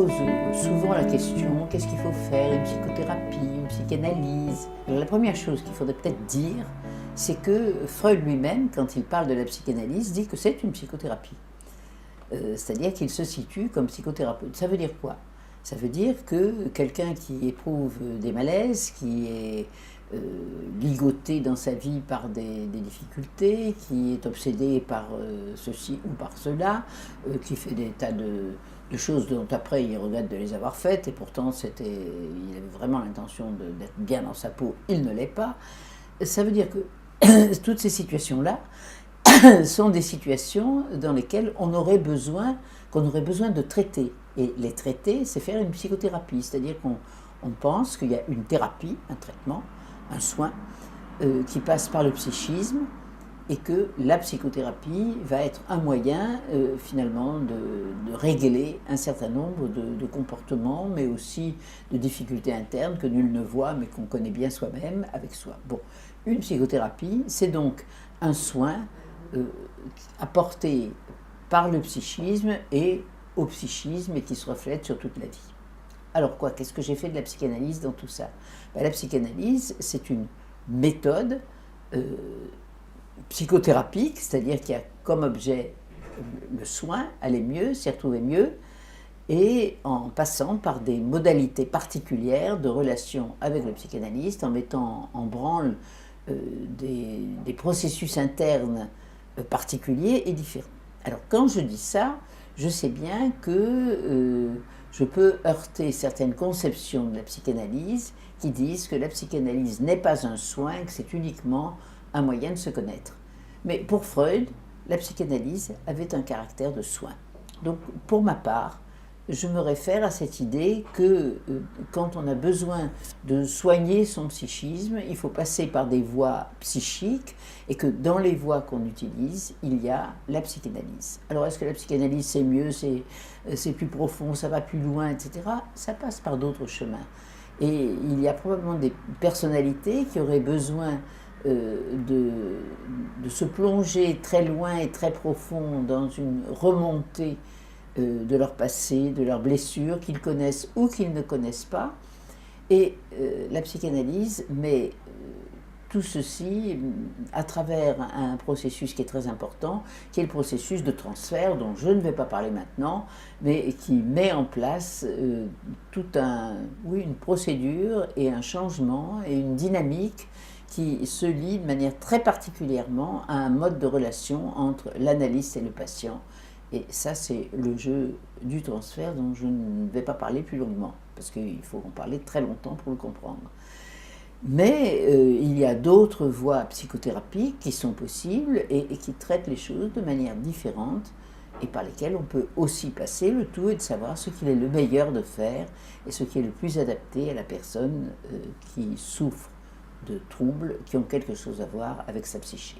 pose souvent la question, qu'est-ce qu'il faut faire, une psychothérapie, une psychanalyse? Alors, la première chose qu'il faudrait peut-être dire, c'est que Freud lui-même, quand il parle de la psychanalyse, dit que c'est une psychothérapie. C'est-à-dire qu'il se situe comme psychothérapeute. Ça veut dire quoi? Ça veut dire que quelqu'un qui éprouve des malaises, qui est ligoté dans sa vie par des difficultés, qui est obsédé par ceci ou par cela, qui fait des tas de choses dont après il regrette de les avoir faites, et pourtant il avait vraiment l'intention d'être bien dans sa peau, il ne l'est pas. Ça veut dire que toutes ces situations-là sont des situations dans lesquelles qu'on aurait besoin de traiter. Et les traiter, c'est faire une psychothérapie, c'est-à-dire qu'on pense qu'il y a une thérapie, un traitement, un soin qui passe par le psychisme, et que la psychothérapie va être un moyen finalement de régler un certain nombre de comportements, mais aussi de difficultés internes que nul ne voit, mais qu'on connaît bien soi-même avec soi. Bon, une psychothérapie, c'est donc un soin apporté par le psychisme et au psychisme et qui se reflète sur toute la vie. Alors quoi, qu'est-ce que j'ai fait de la psychanalyse dans tout ça? La psychanalyse, c'est une méthode psychothérapique, c'est-à-dire qui a comme objet le soin, aller mieux, s'y retrouver mieux, et en passant par des modalités particulières de relation avec le psychanalyste, en mettant en branle des processus internes particuliers et différents. Alors quand je dis ça, je sais bien que je peux heurter certaines conceptions de la psychanalyse qui disent que la psychanalyse n'est pas un soin, que c'est uniquement un moyen de se connaître. Mais pour Freud, la psychanalyse avait un caractère de soin. Donc pour ma part, je me réfère à cette idée que quand on a besoin de soigner son psychisme, il faut passer par des voies psychiques et que dans les voies qu'on utilise, il y a la psychanalyse. Alors est-ce que la psychanalyse c'est mieux, c'est plus profond, ça va plus loin, etc. Ça passe par d'autres chemins. Et il y a probablement des personnalités qui auraient besoin de se plonger très loin et très profond dans une remontée de leur passé, de leurs blessures, qu'ils connaissent ou qu'ils ne connaissent pas. Et la psychanalyse met tout ceci à travers un processus qui est très important, qui est le processus de transfert, dont je ne vais pas parler maintenant, mais qui met en place une procédure et un changement et une dynamique qui se lie de manière très particulièrement à un mode de relation entre l'analyste et le patient. Et ça, c'est le jeu du transfert dont je ne vais pas parler plus longuement, parce qu'il faut en parler très longtemps pour le comprendre. Mais il y a d'autres voies psychothérapiques qui sont possibles et qui traitent les choses de manière différente et par lesquelles on peut aussi passer. Le tout est de savoir ce qu'il est le meilleur de faire et ce qui est le plus adapté à la personne qui souffre de troubles qui ont quelque chose à voir avec sa psyché.